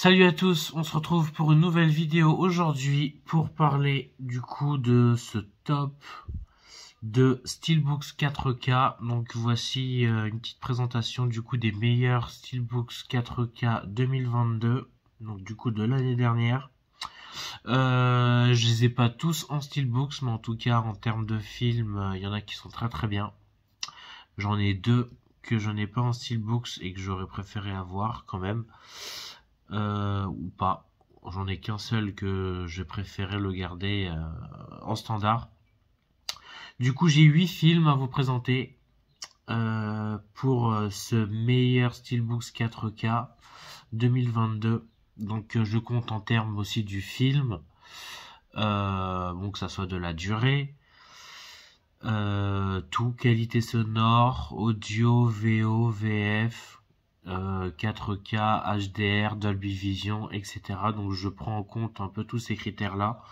Salut à tous, on se retrouve pour une nouvelle vidéo aujourd'hui pour parler du coup de ce top de Steelbooks 4K. Donc voici une petite présentation du coup des meilleurs Steelbooks 4K 2022, donc du coup de l'année dernière. Je les ai pas tous en Steelbooks, mais en tout cas en termes de films, il y en a qui sont très très bien. J'en ai deux que je n'ai pas en Steelbooks et que j'aurais préféré avoir quand même. Ou pas. J'en ai qu'un seul que j'ai préféré le garder en standard. Du coup, j'ai 8 films à vous présenter pour ce meilleur Steelbooks 4K 2022. Donc, je compte en termes aussi du film. Bon, que ça soit de la durée. Tout, qualité sonore, audio, VO, VF, 4K, HDR, Dolby Vision, etc. Donc je prends en compte un peu tous ces critères-là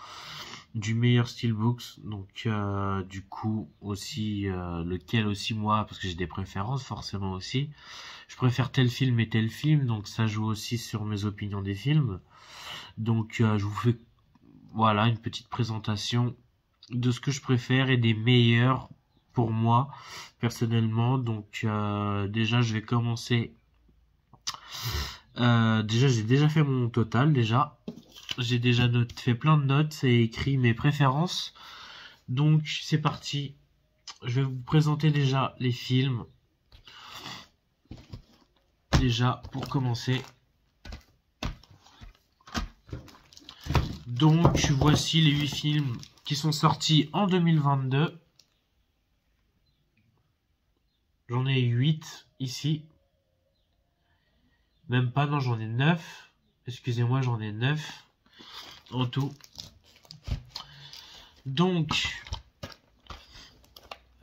du meilleur Steelbooks. Donc du coup aussi lequel aussi moi, parce que j'ai des préférences forcément aussi. Je préfère tel film et tel film, donc ça joue aussi sur mes opinions des films. Donc je vous fais voilà une petite présentation de ce que je préfère et des meilleurs pour moi personnellement. Donc déjà je vais commencer. Déjà j'ai déjà fait mon total déjà. J'ai déjà fait plein de notes et écrit mes préférences. Donc c'est parti. Je vais vous présenter déjà les films. Déjà pour commencer. Donc voici les 8 films qui sont sortis en 2022. J'en ai 8 ici. Même pas, non, j'en ai 9. Excusez-moi, j'en ai 9 en tout. Donc,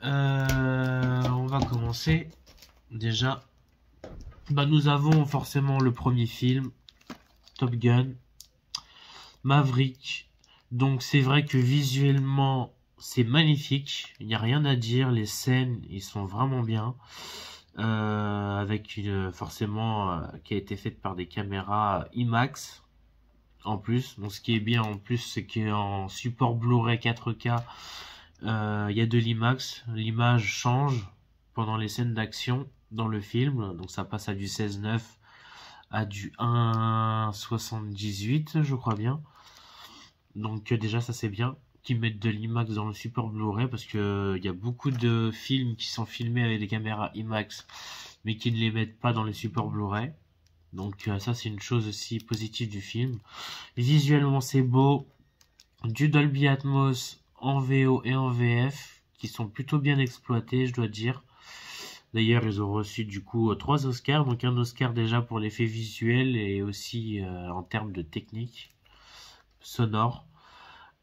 on va commencer. Déjà, nous avons forcément le premier film, Top Gun, Maverick. Donc, c'est vrai que visuellement, c'est magnifique. Il n'y a rien à dire. Les scènes, ils sont vraiment bien. Avec une forcément qui a été faite par des caméras IMAX en plus. Donc ce qui est bien en plus, c'est qu'en support Blu-ray 4K, il y a de l'IMAX. L'image change pendant les scènes d'action dans le film. Donc ça passe à du 16:9 à du 1,78 je crois bien. Donc déjà ça c'est bien qu'ils mettent de l'IMAX dans le support Blu-ray, parce que il y a beaucoup de films qui sont filmés avec des caméras IMAX mais qui ne les mettent pas dans les supports Blu-ray. Donc ça c'est une chose aussi positive du film. Visuellement c'est beau, du Dolby Atmos en VO et en VF qui sont plutôt bien exploités, je dois dire. D'ailleurs ils ont reçu du coup 3 Oscars, donc un Oscar déjà pour l'effet visuel et aussi en termes de technique sonore.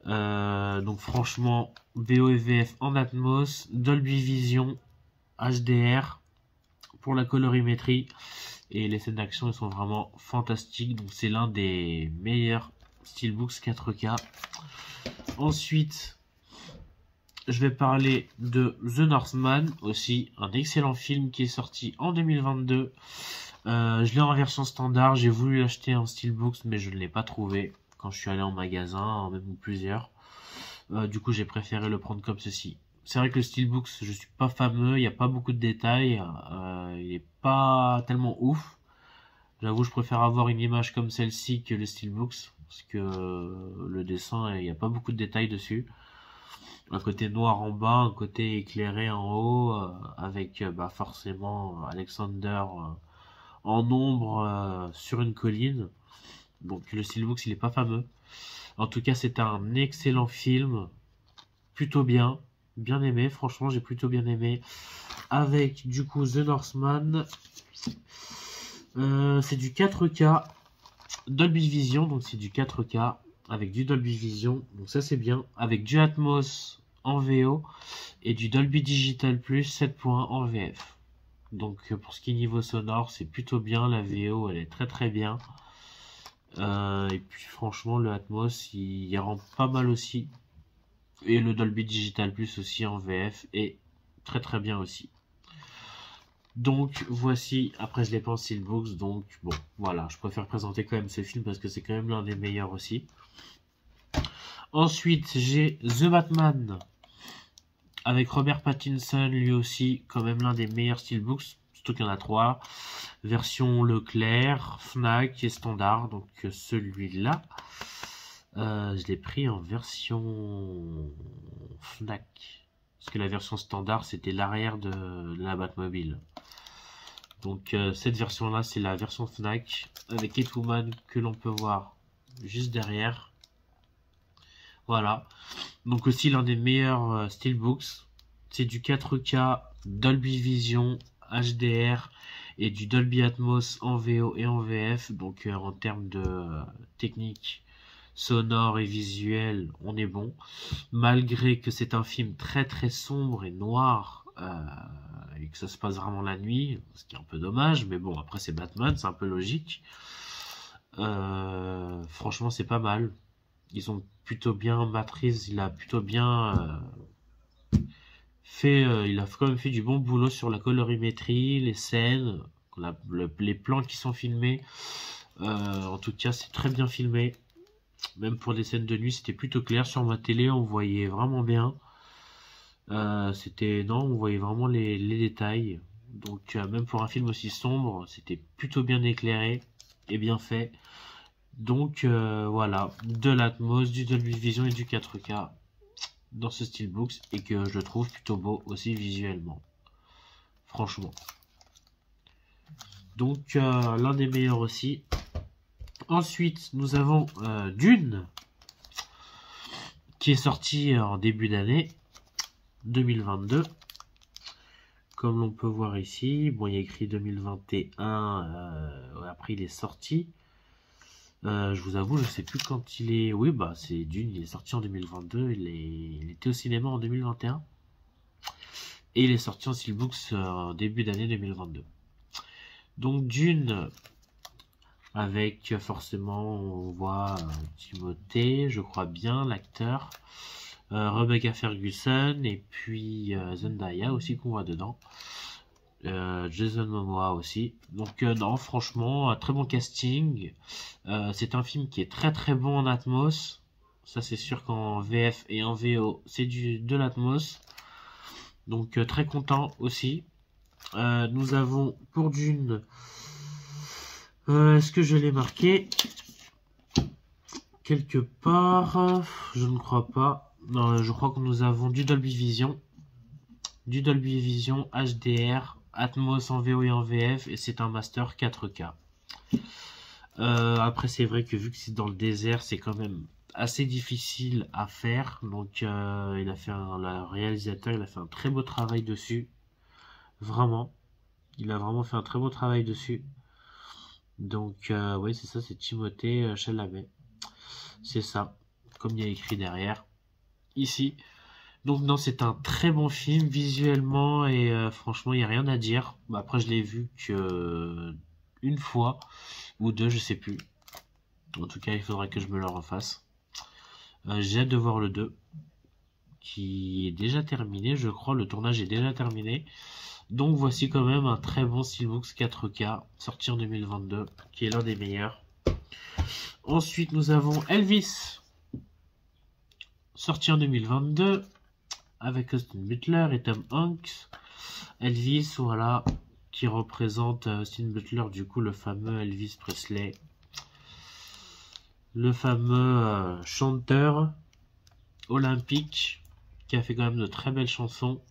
Donc franchement, VO et VF en Atmos, Dolby Vision, HDR pour la colorimétrie, et les scènes d'action sont vraiment fantastiques. Donc c'est l'un des meilleurs Steelbooks 4K. Ensuite, je vais parler de The Northman, aussi un excellent film qui est sorti en 2022. Je l'ai en version standard, j'ai voulu l'acheter en Steelbooks mais je ne l'ai pas trouvé quand je suis allé en magasin, même plusieurs. Du coup j'ai préféré le prendre comme ceci. C'est vrai que le Steelbooks, je suis pas fameux, il n'y a pas beaucoup de détails, il est pas tellement ouf. J'avoue, je préfère avoir une image comme celle-ci que le Steelbooks, parce que le dessin, il n'y a pas beaucoup de détails dessus. Un côté noir en bas, un côté éclairé en haut, avec forcément Alexander en ombre sur une colline. Donc le Steelbooks, il est pas fameux. En tout cas, c'est un excellent film, plutôt bien, bien aimé. Franchement, j'ai plutôt bien aimé. Avec du coup The Northman, c'est du 4K, Dolby Vision, donc c'est du 4K avec du Dolby Vision, donc ça c'est bien. Avec du Atmos en VO et du Dolby Digital Plus 7 points en VF. Donc pour ce qui est niveau sonore, c'est plutôt bien. La VO, elle est très très bien. Et puis franchement, le Atmos, il rend pas mal aussi. Et le Dolby Digital Plus aussi en VF est très très bien aussi. Donc voici, après je l'ai pas en steelbooks, donc bon, voilà, je préfère présenter quand même ce film parce que c'est quand même l'un des meilleurs aussi. Ensuite, j'ai The Batman, avec Robert Pattinson, lui aussi, quand même l'un des meilleurs steelbooks, surtout qu'il y en a 3. Version Leclerc, Fnac et standard, donc celui-là. Je l'ai pris en version Fnac. Parce que la version standard, c'était l'arrière de la Batmobile. Donc cette version-là, c'est la version Fnac, avec Catwoman que l'on peut voir juste derrière. Voilà. Donc aussi l'un des meilleurs steelbooks. C'est du 4K, Dolby Vision, HDR et du Dolby Atmos en VO et en VF. Donc en termes de technique sonore et visuel, on est bon. Malgré que c'est un film très très sombre et noir et que ça se passe vraiment la nuit, ce qui est un peu dommage. Mais bon, après c'est Batman, c'est un peu logique. Franchement, c'est pas mal. Ils ont plutôt bien maîtrisé, il a plutôt bien fait, il a quand même fait du bon boulot sur la colorimétrie, les scènes, les plans qui sont filmés. En tout cas, c'est très bien filmé. Même pour des scènes de nuit, c'était plutôt clair. Sur ma télé, on voyait vraiment bien. On voyait vraiment les détails. Donc, même pour un film aussi sombre, c'était plutôt bien éclairé et bien fait. Donc voilà, de l'Atmos, du Dolby Vision et du 4K dans ce steelbooks et que je trouve plutôt beau aussi visuellement. Franchement. Donc l'un des meilleurs aussi. Ensuite, nous avons Dune qui est sorti en début d'année 2022. Comme l'on peut voir ici, bon, il y a écrit 2021, après il est sorti. Je vous avoue, je sais plus quand il est. Oui, bah c'est Dune, il est sorti en 2022, il était au cinéma en 2021. Et il est sorti en steelbooks en début d'année 2022. Donc Dune, avec forcément, on voit Timothée, je crois bien, l'acteur. Rebecca Ferguson, et puis Zendaya aussi qu'on voit dedans. Jason Momoa aussi. Donc non, franchement, très bon casting. C'est un film qui est très très bon en Atmos. Ça c'est sûr qu'en VF et en VO, c'est de l'Atmos. Donc très content aussi. Nous avons pour Dune. Est-ce que je l'ai marqué quelque part? Je ne crois pas. Non, je crois que nous avons du Dolby Vision. Du Dolby Vision HDR. Atmos en VO et en VF, et c'est un master 4K. Après, c'est vrai que vu que c'est dans le désert, c'est quand même assez difficile à faire. Donc, le réalisateur, il a fait un très beau travail dessus. Vraiment. Il a vraiment fait un très beau travail dessus. Donc, oui, c'est ça, c'est Timothée Chalamet. C'est ça, comme il y a écrit derrière. Ici. Donc non, c'est un très bon film visuellement et franchement, il n'y a rien à dire. Bah, après, je l'ai vu que une fois ou deux, je sais plus. En tout cas, il faudrait que je me le refasse. J'ai hâte de voir le 2 qui est déjà terminé, je crois. Le tournage est déjà terminé. Donc voici quand même un très bon steelbooks 4K sorti en 2022 qui est l'un des meilleurs. Ensuite, nous avons Elvis sorti en 2022. Avec Austin Butler et Tom Hanks. Elvis, voilà, qui représente Austin Butler, du coup, le fameux Elvis Presley. Le fameux chanteur olympique, qui a fait quand même de très belles chansons.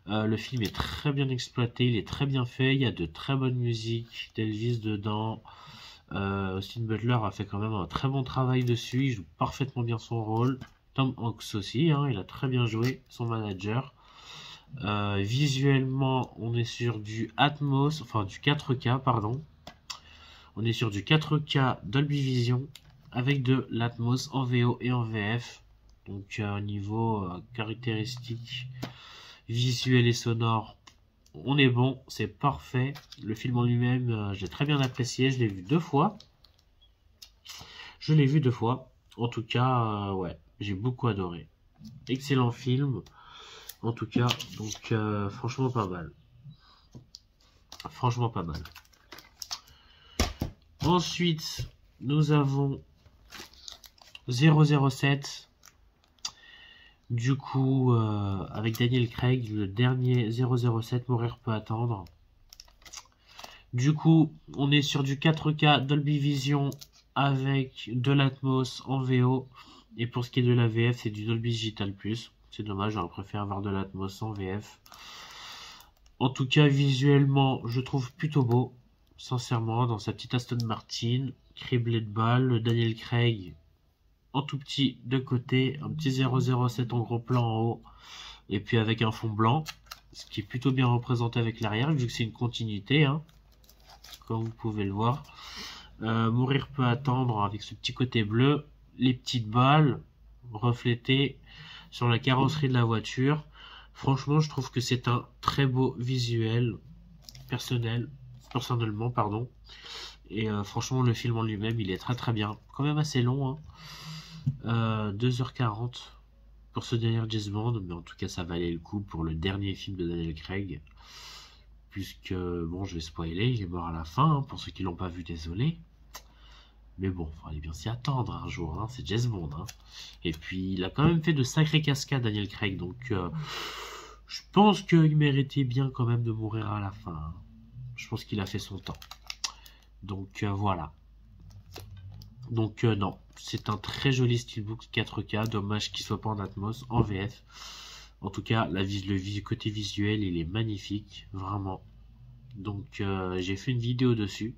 Le film est très bien exploité, il est très bien fait, il y a de très bonnes musiques d'Elvis dedans. Austin Butler a fait quand même un très bon travail dessus, il joue parfaitement bien son rôle. Tom Hanks aussi, hein, il a très bien joué, son manager. Visuellement, on est sur du Atmos, enfin du 4K, pardon. On est sur du 4K Dolby Vision avec de l'Atmos en VO et en VF. Donc au niveau caractéristiques visuelles et sonores, on est bon, c'est parfait. Le film en lui-même, j'ai très bien apprécié, je l'ai vu 2 fois. Je l'ai vu 2 fois. En tout cas, ouais, j'ai beaucoup adoré. Excellent film. En tout cas, donc franchement pas mal. Franchement pas mal. Ensuite, nous avons 007. Du coup, avec Daniel Craig, le dernier 007, Mourir peut attendre. Du coup, on est sur du 4K Dolby Vision avec de l'Atmos en VO. Et pour ce qui est de la VF, c'est du Dolby Digital Plus. C'est dommage, j'aurais préféré avoir de l'Atmos en VF. En tout cas, visuellement, je trouve plutôt beau. Sincèrement, dans sa petite Aston Martin, criblé de balles, Daniel Craig en tout petit de côté, un petit 007 en gros plan en haut, et puis avec un fond blanc, ce qui est plutôt bien représenté avec l'arrière, vu que c'est une continuité, hein, comme vous pouvez le voir. Mourir peut attendre avec ce petit côté bleu, les petites balles reflétées sur la carrosserie de la voiture. Franchement, je trouve que c'est un très beau visuel personnellement, pardon. Et franchement, le film en lui-même, il est très très bien. Quand même assez long, hein. 2h40 pour ce dernier James Bond, mais en tout cas ça valait le coup pour le dernier film de Daniel Craig, puisque bon, je vais spoiler, il est mort à la fin, hein, pour ceux qui l'ont pas vu, désolé, mais bon, il fallait bien s'y attendre un jour, hein, c'est James Bond, hein. Et puis il a quand même fait de sacrées cascades Daniel Craig, donc je pense qu'il méritait bien quand même de mourir à la fin, hein. Je pense qu'il a fait son temps, donc voilà. Donc non, c'est un très joli steelbook 4K, dommage qu'il soit pas en Atmos, en VF. En tout cas, le côté visuel, il est magnifique, vraiment. Donc j'ai fait une vidéo dessus,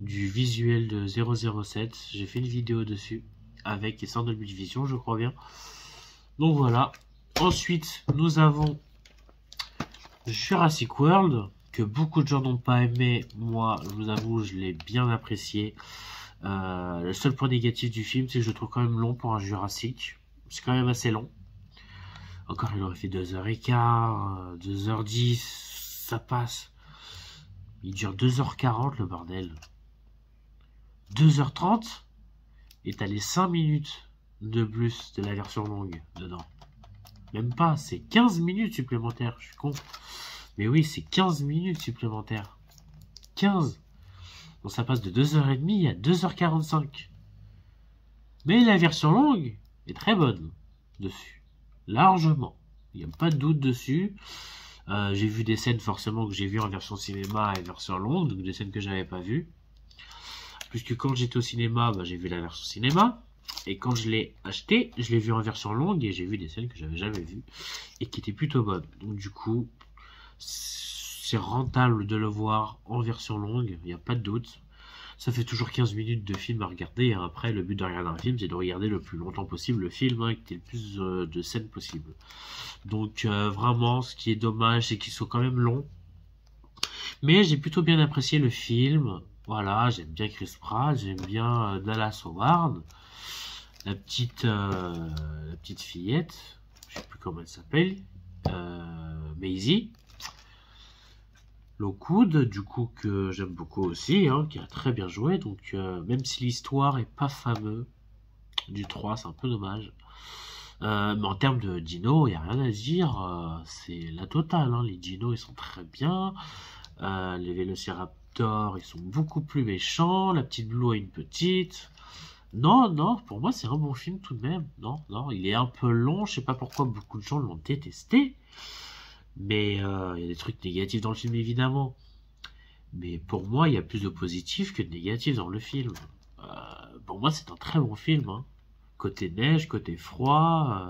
du visuel de 007, j'ai fait une vidéo dessus, avec et sans Dolby Vision, je crois bien. Donc voilà. Ensuite, nous avons Jurassic World, que beaucoup de gens n'ont pas aimé. Moi, je vous avoue, je l'ai bien apprécié. Le seul point négatif du film, c'est que je le trouve quand même long pour un Jurassic. C'est quand même assez long. Encore, il aurait fait 2h15, 2h10, ça passe. Il dure 2h40 le bordel. 2h30 et t'as les 5 minutes de plus de la version longue dedans. Même pas, c'est 15 minutes supplémentaires, je suis con. Mais oui, c'est 15 minutes supplémentaires. 15. Donc ça passe de 2h30 à 2h45. Mais la version longue est très bonne dessus. Largement. Il n'y a pas de doute dessus. J'ai vu des scènes forcément que j'ai vues en version cinéma et version longue. Donc des scènes que j'avais pas vues. Puisque quand j'étais au cinéma, j'ai vu la version cinéma. Et quand je l'ai acheté, je l'ai vu en version longue. Et j'ai vu des scènes que j'avais jamais vues. Et qui étaient plutôt bonnes. Donc du coup, c'est rentable de le voir en version longue. Il n'y a pas de doute. Ça fait toujours 15 minutes de film à regarder. Après, le but de regarder un film, c'est de regarder le plus longtemps possible le film, avec le plus de scènes possible. Donc, vraiment, ce qui est dommage, c'est qu'il soit quand même long. Mais j'ai plutôt bien apprécié le film. Voilà, j'aime bien Chris Pratt, j'aime bien Dallas Howard. La petite fillette, je sais plus comment elle s'appelle, Maisie. Lockwood, du coup, que j'aime beaucoup aussi, hein, qui a très bien joué. Donc, même si l'histoire est pas fameuse du 3, c'est un peu dommage. Mais en termes de dino, il n'y a rien à dire. C'est la totale, hein. Les dinos, ils sont très bien. Les vélociraptors, ils sont beaucoup plus méchants. La petite Blue a une petite. Non, non, pour moi, c'est un bon film tout de même. Non, non, il est un peu long. Je sais pas pourquoi beaucoup de gens l'ont détesté. Mais il y a des trucs négatifs dans le film, évidemment. Mais pour moi, il y a plus de positifs que de négatifs dans le film. Pour moi, c'est un très bon film, hein. Côté neige, côté froid.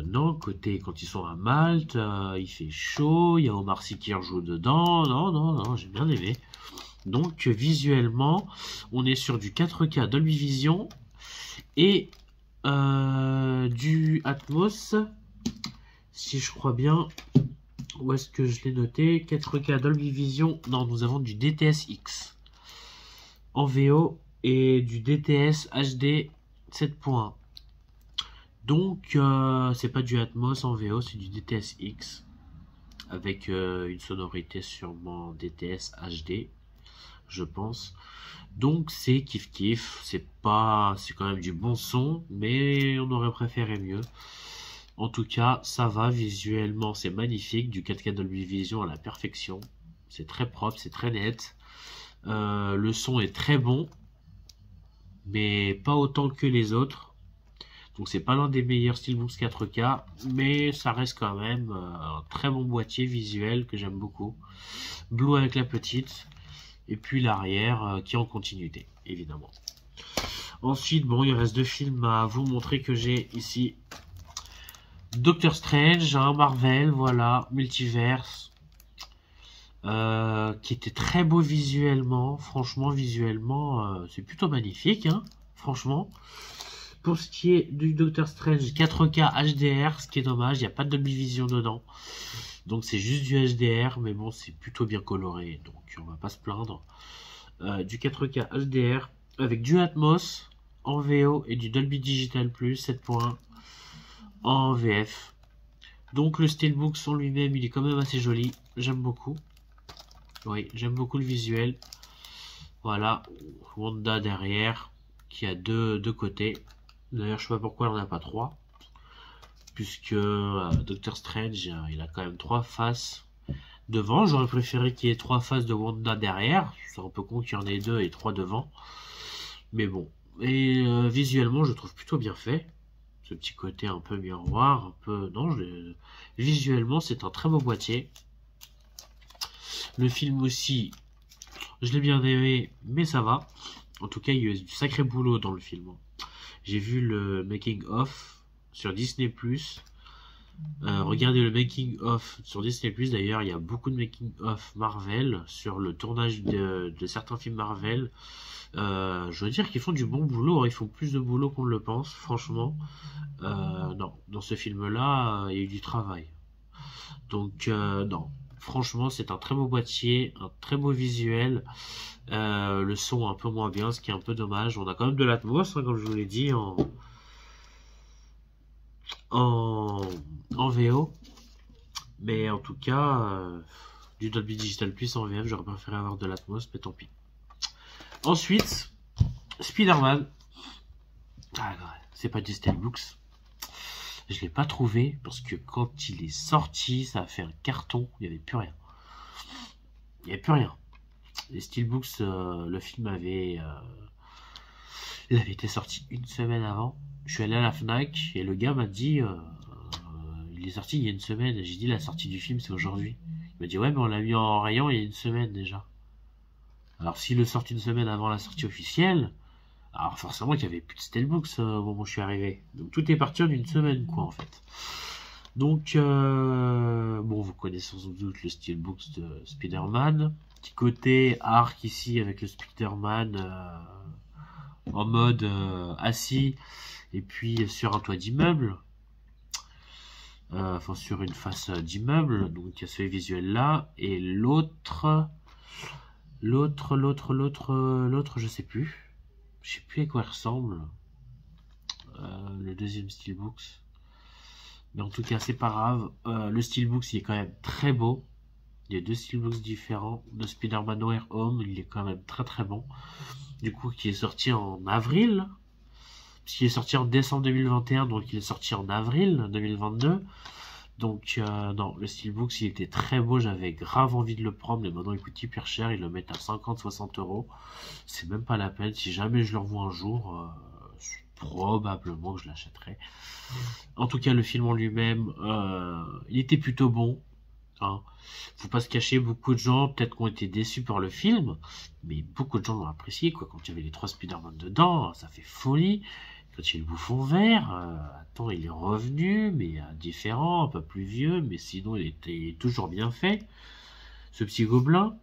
Non, côté quand ils sont à Malte, il fait chaud, il y a Omar Sy qui rejoue dedans. Non, non, non, j'ai bien aimé. Donc, visuellement, on est sur du 4K Dolby Vision et du Atmos. Si je crois bien, où est-ce que je l'ai noté? 4K Dolby Vision. Non, nous avons du DTS-X en VO et du DTS HD 7.1. Donc, c'est pas du Atmos en VO, c'est du DTS-X avec une sonorité sûrement DTS HD, je pense. Donc, c'est kiff-kiff. C'est quand même du bon son, mais on aurait préféré mieux. En tout cas, ça va, visuellement, c'est magnifique, du 4K Dolby Vision à la perfection. C'est très propre, c'est très net. Le son est très bon, mais pas autant que les autres. Donc c'est pas l'un des meilleurs Steelbooks 4K, mais ça reste quand même un très bon boîtier visuel que j'aime beaucoup. Blue avec la petite, et puis l'arrière qui est en continuité, évidemment. Ensuite, bon, il reste deux films à vous montrer que j'ai ici. Doctor Strange, un Marvel, voilà, Multiverse, qui était très beau visuellement. Franchement, visuellement, c'est plutôt magnifique, hein, franchement. Pour ce qui est du Doctor Strange 4K HDR, ce qui est dommage, il n'y a pas de Dolby Vision dedans. Donc c'est juste du HDR, mais bon, c'est plutôt bien coloré, donc on va pas se plaindre. Du 4K HDR avec du Atmos en VO et du Dolby Digital Plus 7.1 en VF. Donc le Steelbook en lui-même, il est quand même assez joli, j'aime beaucoup. Oui, j'aime beaucoup le visuel. Voilà, Wanda derrière, qui a deux côtés. D'ailleurs, je sais pas pourquoi il n'en a pas trois. Puisque Doctor Strange, il a quand même trois faces devant. J'aurais préféré qu'il y ait trois faces de Wanda derrière. C'est un peu con qu'il y en ait deux et trois devant. Mais bon. Et visuellement, je trouve plutôt bien fait. Ce petit côté un peu miroir, un peu... Non, visuellement, c'est un très beau boîtier. Le film aussi, je l'ai bien aimé, mais ça va. En tout cas, il y a eu du sacré boulot dans le film. J'ai vu le making of sur Disney+. Regardez le making of sur Disney+. D'ailleurs, il y a beaucoup de making of Marvel sur le tournage de certains films Marvel. Je veux dire qu'ils font du bon boulot. Ils font plus de boulot qu'on ne le pense, franchement. Non, dans ce film-là, il y a eu du travail. Donc, non. Franchement, c'est un très beau boîtier, un très beau visuel. Le son un peu moins bien, ce qui est un peu dommage. On a quand même de l'atmos, hein, comme je vous l'ai dit, en VO. Mais en tout cas, du Dolby Digital Plus en VF, j'aurais préféré avoir de l'atmos, mais tant pis. Ensuite, Spider-Man. Ah, c'est pas du Steelbooks. Je l'ai pas trouvé parce que quand il est sorti, ça a fait un carton. Il n'y avait plus rien. Il n'y avait plus rien. Les Steelbooks, le film avait été sorti une semaine avant. Je suis allé à la Fnac et le gars m'a dit il est sorti il y a une semaine. J'ai dit la sortie du film c'est aujourd'hui. Il m'a dit ouais mais on l'a mis en rayon il y a une semaine déjà. Alors s'il le sort une semaine avant la sortie officielle, alors forcément qu'il n'y avait plus de Steelbooks au moment où je suis arrivé. Donc tout est parti en une semaine quoi en fait. Donc bon vous connaissez sans doute le Steelbooks de Spider-Man. Petit côté arc ici avec le Spider-Man en mode assis et puis sur un toit d'immeuble. Enfin sur une face d'immeuble. Donc il y a ce visuel là. Et l'autre je sais plus. Je sais plus à quoi il ressemble. Le deuxième Steelbooks. Mais en tout cas, c'est pas grave. Le Steelbooks, il est quand même très beau. Il y a deux Steelbooks différents. Le Spider-Man No Way Home, il est quand même très très bon. Du coup, qui est sorti en avril. Puisqu'il est sorti en décembre 2021, donc il est sorti en avril 2022. Donc, non, le Steelbooks, il était très beau. J'avais grave envie de le prendre. Mais maintenant, il coûte hyper cher. Ils le mettent à 50-60 euros. C'est même pas la peine. Si jamais je le revois un jour, probablement que je l'achèterai. En tout cas, le film en lui-même, il était plutôt bon. Hein. Faut pas se cacher, beaucoup de gens peut-être qui ont été déçus par le film, mais beaucoup de gens l'ont apprécié. Quoi. Quand il y avait les trois Spider-Man dedans, ça fait folie. Quand il y a le bouffon vert, attends, il est revenu, mais différent, un peu plus vieux, mais sinon il était toujours bien fait. Ce petit gobelin.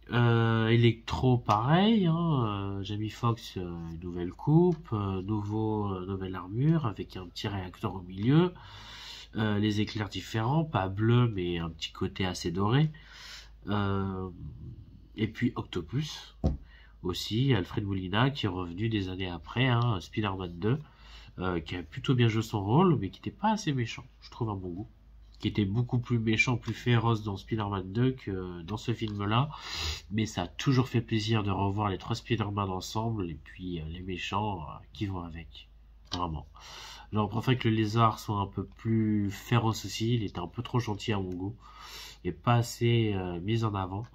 Electro pareil, hein, Jamie Foxx, une nouvelle coupe, nouvelle armure avec un petit réacteur au milieu, les éclairs différents, pas bleu mais un petit côté assez doré, et puis Octopus aussi, Alfred Molina qui est revenu des années après, hein, Spider-Man 2, qui a plutôt bien joué son rôle mais qui n'était pas assez méchant, je trouve, à mon goût. Qui était beaucoup plus méchant, plus féroce dans Spider-Man 2 que dans ce film-là. Mais ça a toujours fait plaisir de revoir les trois Spider-Man ensemble et puis les méchants qui vont avec. Vraiment. J'aurais préféré que le lézard soit un peu plus féroce aussi. Il était un peu trop gentil à mon goût et pas assez mis en avant.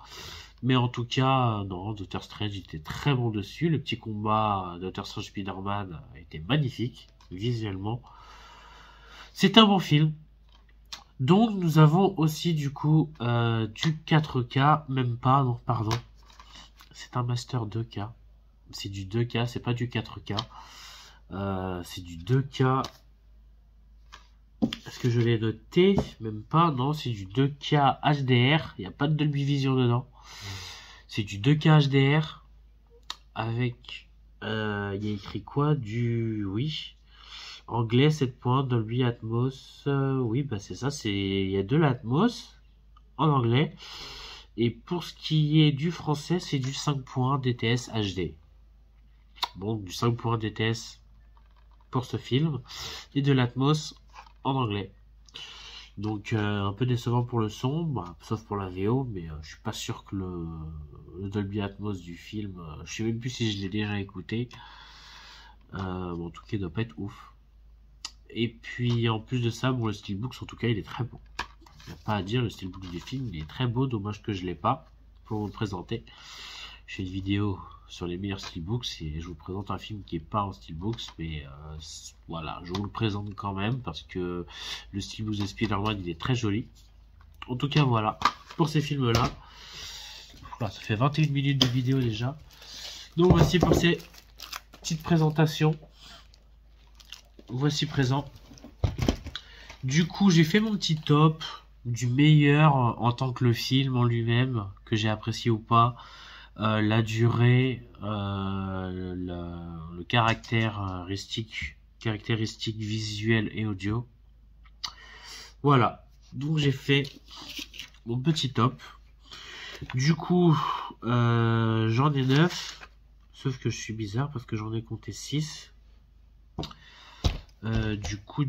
Mais en tout cas, non, Doctor Strange était très bon dessus. Le petit combat Doctor Strange Spider-Man était magnifique visuellement. C'est un bon film. Donc nous avons aussi du coup du 4K, même pas, non, pardon. C'est un master 2K. C'est du 2K, c'est pas du 4K. C'est du 2K. Est-ce que je l'ai noté? Même pas, non, c'est du 2K HDR. Il n'y a pas de Dolby Vision dedans. C'est du 2K HDR avec... il y a écrit quoi? Oui. Anglais 7 points, Dolby Atmos. Oui, bah c'est ça. Il y a de l'Atmos en anglais. Et pour ce qui est du français, c'est du 5 points DTS HD. Bon, du 5 points DTS pour ce film. Et de l'Atmos en anglais. Donc un peu décevant pour le son, bah, sauf pour la VO, mais je suis pas sûr que le Dolby Atmos du film, je sais même plus si je l'ai déjà écouté. Bon, en tout cas, il doit pas être ouf. Et puis en plus de ça, bon, le steelbook, en tout cas, il est très beau. Il n'y a pas à dire, le steelbook du film, il est très beau, dommage que je l'ai pas pour vous le présenter. Je fais une vidéo sur les meilleurs steelbooks et je vous présente un film qui est pas en steelbooks, mais voilà, je vous le présente quand même parce que le steelbook de Spider-Man il est très joli. En tout cas, voilà, pour ces films-là, ça fait 21 minutes de vidéo déjà. Donc voici pour ces petites présentations. Voici présent. Du coup, j'ai fait mon petit top du meilleur en tant que le film en lui-même, que j'ai apprécié ou pas. La durée, le caractéristique visuel et audio. Voilà, donc j'ai fait mon petit top. Du coup, j'en ai 9, sauf que je suis bizarre parce que j'en ai compté 6. Du coup,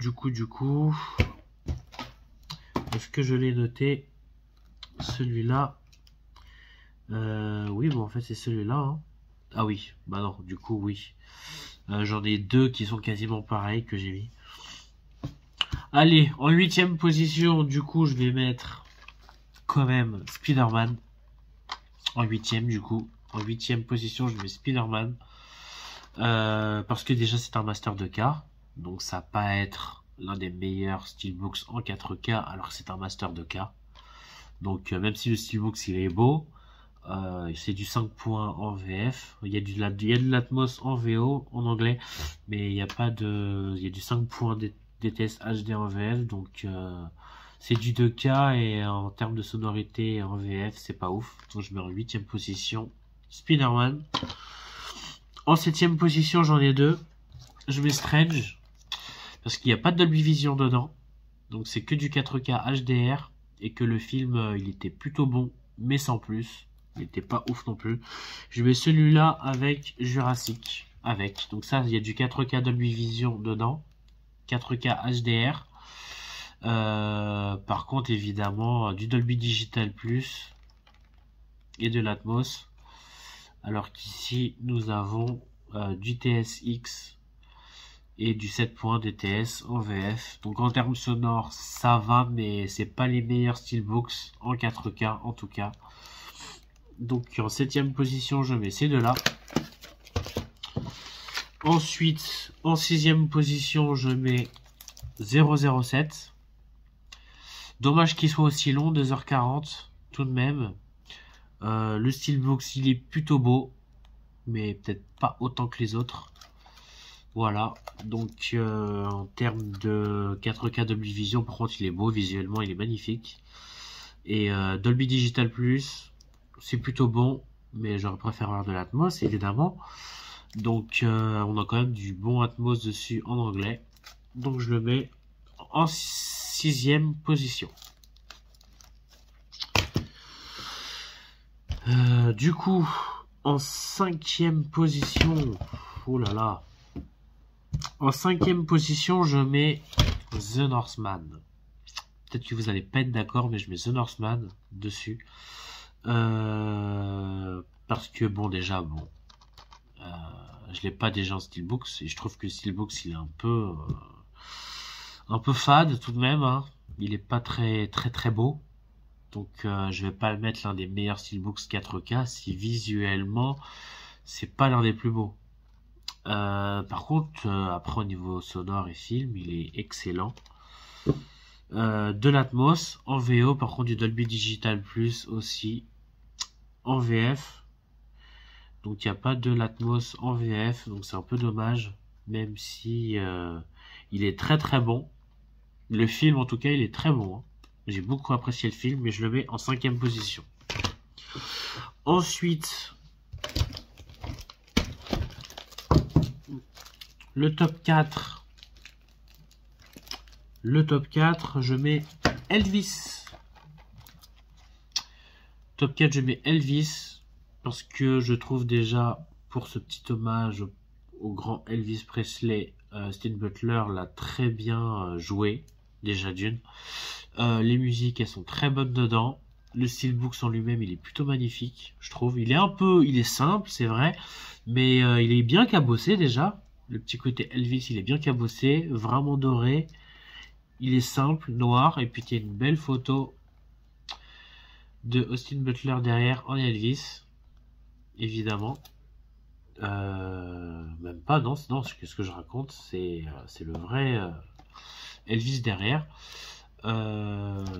est-ce que je l'ai noté? Celui-là. Oui, bon, en fait, c'est celui-là. Hein. Ah oui, bah non, du coup, oui. J'en ai 2 qui sont quasiment pareils que j'ai mis. Allez, en 8ème position, du coup, je vais mettre quand même Spider-Man. En 8ème, du coup. En 8ème position, je mets Spider-Man. Parce que déjà, c'est un Master 2K. Donc, ça va pas être l'un des meilleurs steelbooks en 4K, alors que c'est un Master 2K. Donc, même si le steelbook, il est beau, c'est du 5 points en VF. Il y a de l'Atmos en VO, en anglais, mais il y a pas de, il y a du 5 points DTS HD en VF, donc c'est du 2K et en termes de sonorité en VF, c'est pas ouf. Donc je mets en 8ème position Spider-Man. En 7ème position, j'en ai 2. Je mets Strange parce qu'il n'y a pas de Dolby Vision dedans, donc c'est que du 4K HDR et que le film il était plutôt bon, mais sans plus. Il n'était pas ouf non plus. Je mets celui-là avec Jurassic. Donc ça, il y a du 4K Dolby Vision dedans. 4K HDR. Par contre, évidemment, du Dolby Digital Plus et de l'Atmos. Alors qu'ici, nous avons du TSX et du 7 points DTS en VF. Donc en termes sonores, ça va, mais c'est pas les meilleurs steelbooks en 4K en tout cas. Donc en 7ème position, je mets ces deux-là. Ensuite, en 6ème position, je mets 007. Dommage qu'il soit aussi long, 2h40 tout de même. Le steelbook, il est plutôt beau, mais peut-être pas autant que les autres. Voilà, donc en termes de 4K Dolby Vision, par contre, il est beau visuellement, il est magnifique. Et Dolby Digital Plus, c'est plutôt bon, mais j'aurais préféré avoir de l'Atmos, évidemment. Donc, on a quand même du bon Atmos dessus en anglais. Donc, je le mets en 6ème position. Du coup, en 5ème position, oh là là. En 5ème position, je mets The Northman. Peut-être que vous n'allez pas être d'accord, mais je mets The Northman dessus. Parce que bon, déjà, bon, je l'ai pas déjà en steelbooks et je trouve que steelbooks il est un peu Un peu fade tout de même, hein. Il est pas très beau. Donc je vais pas le mettre l'un des meilleurs steelbooks 4K si visuellement c'est pas l'un des plus beaux. Par contre, après au niveau sonore et film, il est excellent. De l'Atmos en VO, par contre du Dolby Digital Plus aussi en VF. Donc il n'y a pas de l'Atmos en VF, donc c'est un peu dommage, même si il est très bon. Le film en tout cas il est très bon, hein. J'ai beaucoup apprécié le film, mais je le mets en 5e position. Ensuite, le top 4. Le top 4, je mets Elvis. Top 4, je mets Elvis, parce que je trouve déjà, pour ce petit hommage au grand Elvis Presley, Steven Butler l'a très bien joué, déjà d'une. Les musiques, elles sont très bonnes dedans. Le steelbook en lui-même, il est plutôt magnifique, je trouve. Il est simple, c'est vrai, mais il est bien cabossé déjà. Le petit côté Elvis, il est bien cabossé, vraiment doré. Il est simple, noir, et puis il y a une belle photo de Austin Butler derrière en Elvis, évidemment. Même pas, non, qu'est-ce que je raconte, c'est le vrai Elvis derrière.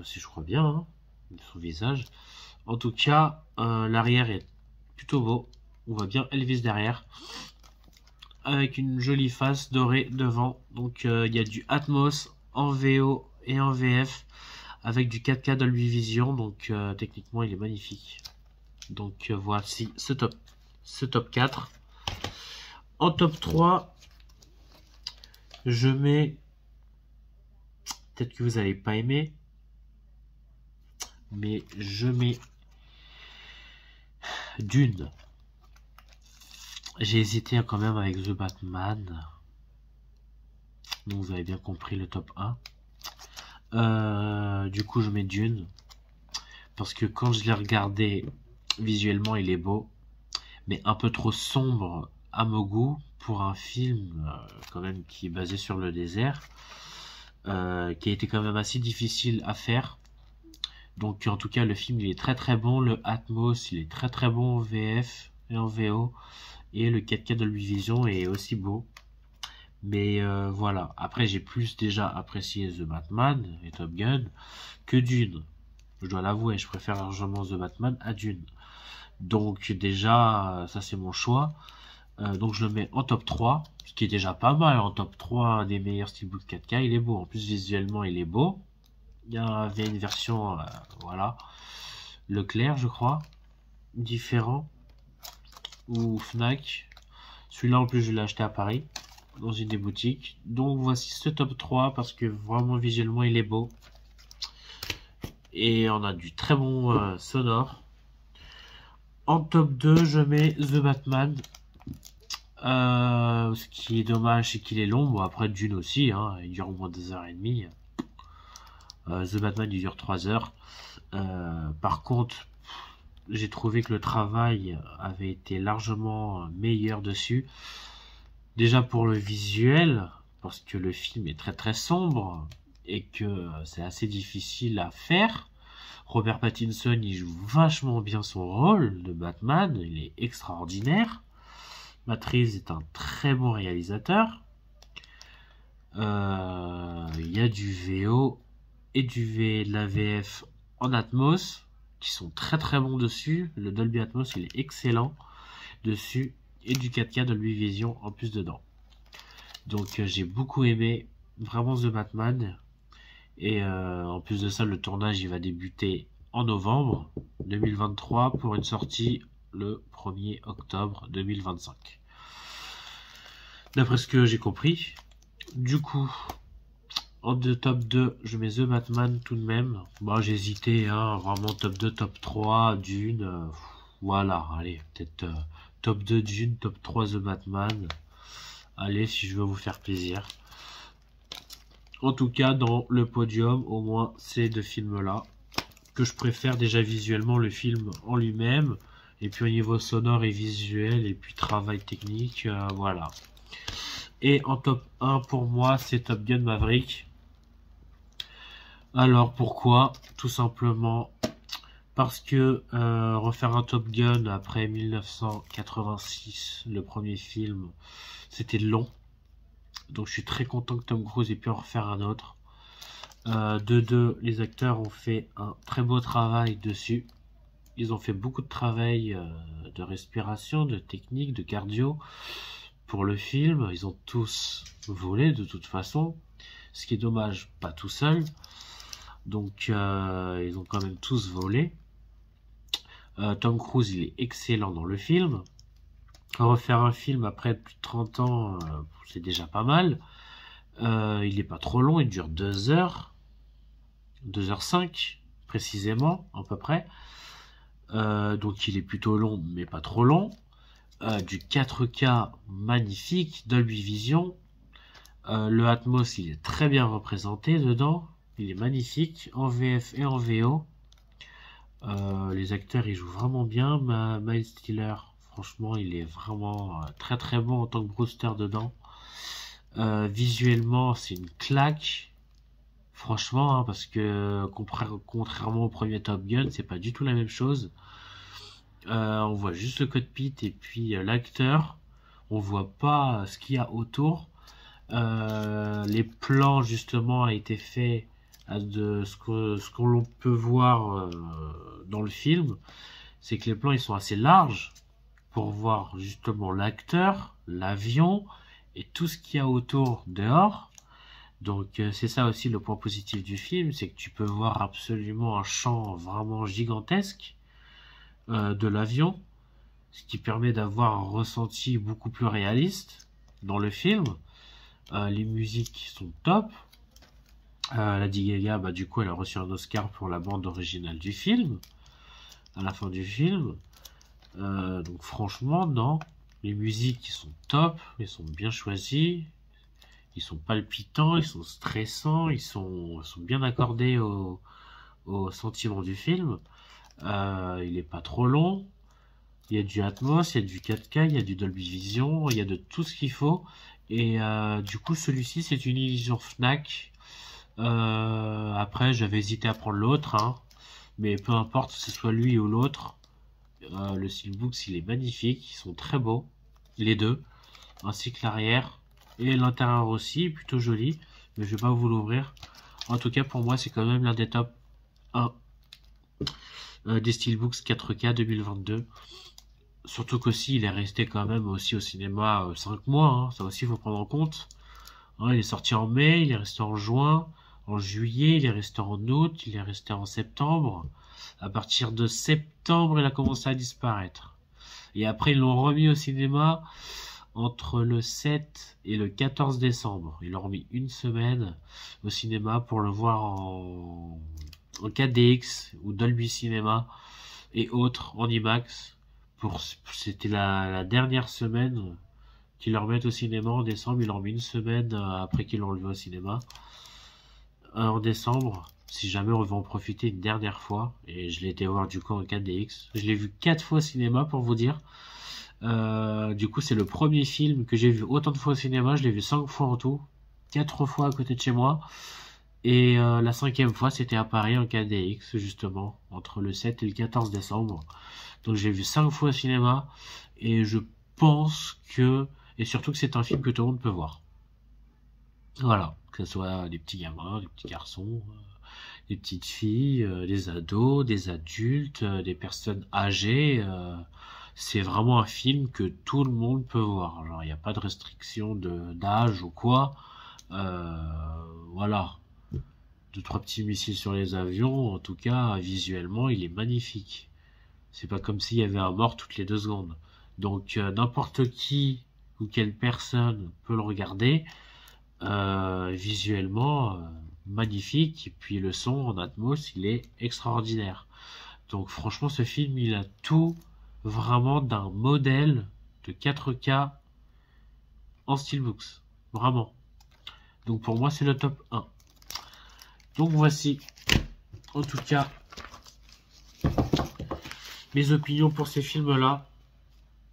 Si je crois bien, hein, son visage. En tout cas, l'arrière est plutôt beau. On voit bien Elvis derrière, avec une jolie face dorée devant. Donc il y a du Atmos en VO et en VF, avec du 4K Dolby Vision. Donc techniquement, il est magnifique. Donc voici ce top 4. En top 3, je mets... Peut-être que vous n'allez pas aimer, mais je mets Dune. J'ai hésité quand même avec The Batman. Donc vous avez bien compris le top 1. Du coup je mets Dune. Parce que quand je l'ai regardé, visuellement il est beau. Mais un peu trop sombre à mon goût pour un film quand même qui est basé sur le désert. Qui a été quand même assez difficile à faire. Donc en tout cas le film il est très bon, le Atmos il est très bon en VF et en VO, et le 4K Dolby Vision est aussi beau. Mais voilà, après j'ai plus déjà apprécié The Batman et Top Gun que Dune. Je dois l'avouer, je préfère largement The Batman à Dune. Donc déjà ça c'est mon choix. Donc je le mets en top 3, ce qui est déjà pas mal. En top 3 des meilleurs steelbooks 4K, il est beau. En plus visuellement il est beau. Il y avait une version, voilà, Leclerc je crois, différent, ou Fnac. Celui-là en plus je l'ai acheté à Paris, dans une des boutiques. Donc voici ce top 3, parce que vraiment visuellement il est beau. Et on a du très bon sonore. En top 2 je mets The Batman. Ce qui est dommage c'est qu'il est long. Bon après Dune aussi, hein, il dure au moins 2h30. The Batman il dure 3 heures. Par contre, j'ai trouvé que le travail avait été largement meilleur dessus. Déjà pour le visuel, parce que le film est très sombre et que c'est assez difficile à faire. Robert Pattinson il joue vachement bien son rôle de Batman, il est extraordinaire. Matt Reeves est un très bon réalisateur. Il y a du VO et de la VF en Atmos qui sont très bons dessus. Le Dolby Atmos il est excellent dessus, et du 4K Dolby Vision en plus dedans. Donc j'ai beaucoup aimé vraiment The Batman, et en plus de ça le tournage il va débuter en novembre 2023 pour une sortie le 1er octobre 2025, d'après ce que j'ai compris. Du coup en top 2, je mets The Batman tout de même. Bon, j'ai hésité, hein, vraiment top 2, top 3, Dune. Voilà, allez, peut-être top 2 Dune, top 3 The Batman. Allez, si je veux vous faire plaisir. En tout cas, dans le podium, au moins ces deux films-là, que je préfère déjà visuellement le film en lui-même, et puis au niveau sonore et visuel, et puis travail technique, voilà. Et en top 1 pour moi, c'est Top Gun Maverick. Alors pourquoi? Tout simplement parce que refaire un Top Gun après 1986, le premier film, c'était long. Donc je suis très content que Tom Cruise ait pu en refaire un autre. De deux, les acteurs ont fait un très beau travail dessus. Ils ont fait beaucoup de travail de respiration, de technique, de cardio pour le film. Ils ont tous volé de toute façon. Ce qui est dommage, pas tout seul. Donc ils ont quand même tous volé. Tom Cruise, il est excellent dans le film. Refaire un film après plus de 30 ans, c'est déjà pas mal. Il est pas trop long, il dure 2 heures. 2h05 précisément, à peu près. Donc il est plutôt long, mais pas trop long. Du 4K magnifique, Dolby Vision. Le Atmos, il est très bien représenté dedans. Il est magnifique, en VF et en VO. Les acteurs, ils jouent vraiment bien. Miles Teller, franchement, il est vraiment très très bon en tant que Brewster dedans. Visuellement, c'est une claque. Franchement, hein, parce que contrairement au premier Top Gun, c'est pas du tout la même chose. On voit juste le cockpit et puis l'acteur. On voit pas ce qu'il y a autour. Les plans justement a été fait de ce que l'on peut voir dans le film. C'est que les plans ils sont assez larges pour voir justement l'acteur, l'avion et tout ce qu'il y a autour dehors. Donc c'est ça aussi le point positif du film, c'est que tu peux voir absolument un champ vraiment gigantesque de l'avion, ce qui permet d'avoir un ressenti beaucoup plus réaliste dans le film. Les musiques sont top. Lady Gaga, bah, du coup, elle a reçu un Oscar pour la bande originale du film, à la fin du film. Donc franchement, non, les musiques sont top, ils sont bien choisis. Ils sont palpitants, ils sont stressants, ils sont bien accordés au sentiment du film. Il est pas trop long. Il y a du Atmos, il y a du 4K, il y a du Dolby Vision, il y a de tout ce qu'il faut. Et du coup, celui-ci, c'est une illusion Fnac. Après, j'avais hésité à prendre l'autre, hein, mais peu importe que ce soit lui ou l'autre. Le Steelbooks, il est magnifique, ils sont très beaux, les deux, ainsi que l'arrière. Et l'intérieur aussi, plutôt joli, mais je vais pas vous l'ouvrir. En tout cas, pour moi, c'est quand même l'un des top 1 des Steelbooks 4K 2022. Surtout qu'aussi, il est resté quand même aussi au cinéma 5 mois, hein. Ça aussi, il faut prendre en compte. Hein, il est sorti en mai, il est resté en juin, en juillet, il est resté en août, il est resté en septembre. À partir de septembre, il a commencé à disparaître. Et après, ils l'ont remis au cinéma entre le 7 et le 14 décembre. Ils l'ont remis une semaine au cinéma pour le voir en 4DX ou Dolby Cinema et autres en IMAX. C'était la dernière semaine qu'ils le remettent au cinéma en décembre. Ils l'ont remis une semaine après qu'ils l'ont levé au cinéma. En décembre, si jamais on veut en profiter une dernière fois, et je l'ai été voir du coup en 4DX. Je l'ai vu 4 fois au cinéma pour vous dire. Du coup, c'est le premier film que j'ai vu autant de fois au cinéma. Je l'ai vu 5 fois en tout, 4 fois à côté de chez moi. Et la 5e fois, c'était à Paris en 4DX, justement, entre le 7 et le 14 décembre. Donc j'ai vu 5 fois au cinéma. Et je pense que... Et surtout que c'est un film que tout le monde peut voir. Voilà, que ce soit des petits gamins, des petits garçons, des petites filles, des ados, des adultes, des personnes âgées... c'est vraiment un film que tout le monde peut voir. Genre, il n'y a pas de restriction d'âge ou quoi. Voilà. 2-3 petits missiles sur les avions. En tout cas, visuellement, il est magnifique. C'est pas comme s'il y avait un mort toutes les 2 secondes. Donc, n'importe qui ou quelle personne peut le regarder. Visuellement, magnifique. Et puis, le son en Atmos, il est extraordinaire. Donc, franchement, ce film, il a tout vraiment d'un modèle de 4K en Steelbooks. Vraiment. Donc pour moi, c'est le top 1. Donc voici, en tout cas, mes opinions pour ces films-là.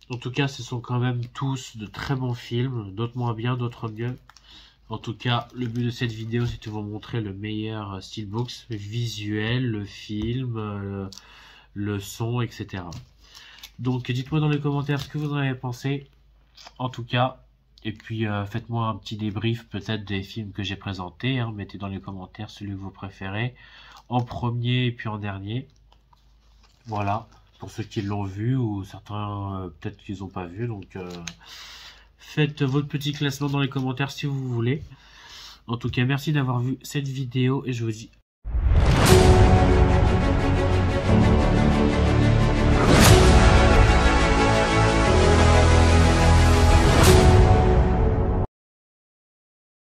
En tout cas, ce sont quand même tous de très bons films. D'autres moins bien, d'autres mieux. En tout cas, le but de cette vidéo, c'est de vous montrer le meilleur Steelbooks visuel, le film, le son, etc. Donc dites-moi dans les commentaires ce que vous en avez pensé, en tout cas. Et puis faites-moi un petit débrief peut-être des films que j'ai présentés. Hein. Mettez dans les commentaires celui que vous préférez, en premier et puis en dernier. Voilà, pour ceux qui l'ont vu ou certains peut-être qu'ils n'ont pas vu. Donc faites votre petit classement dans les commentaires si vous voulez. En tout cas, merci d'avoir vu cette vidéo et je vous dis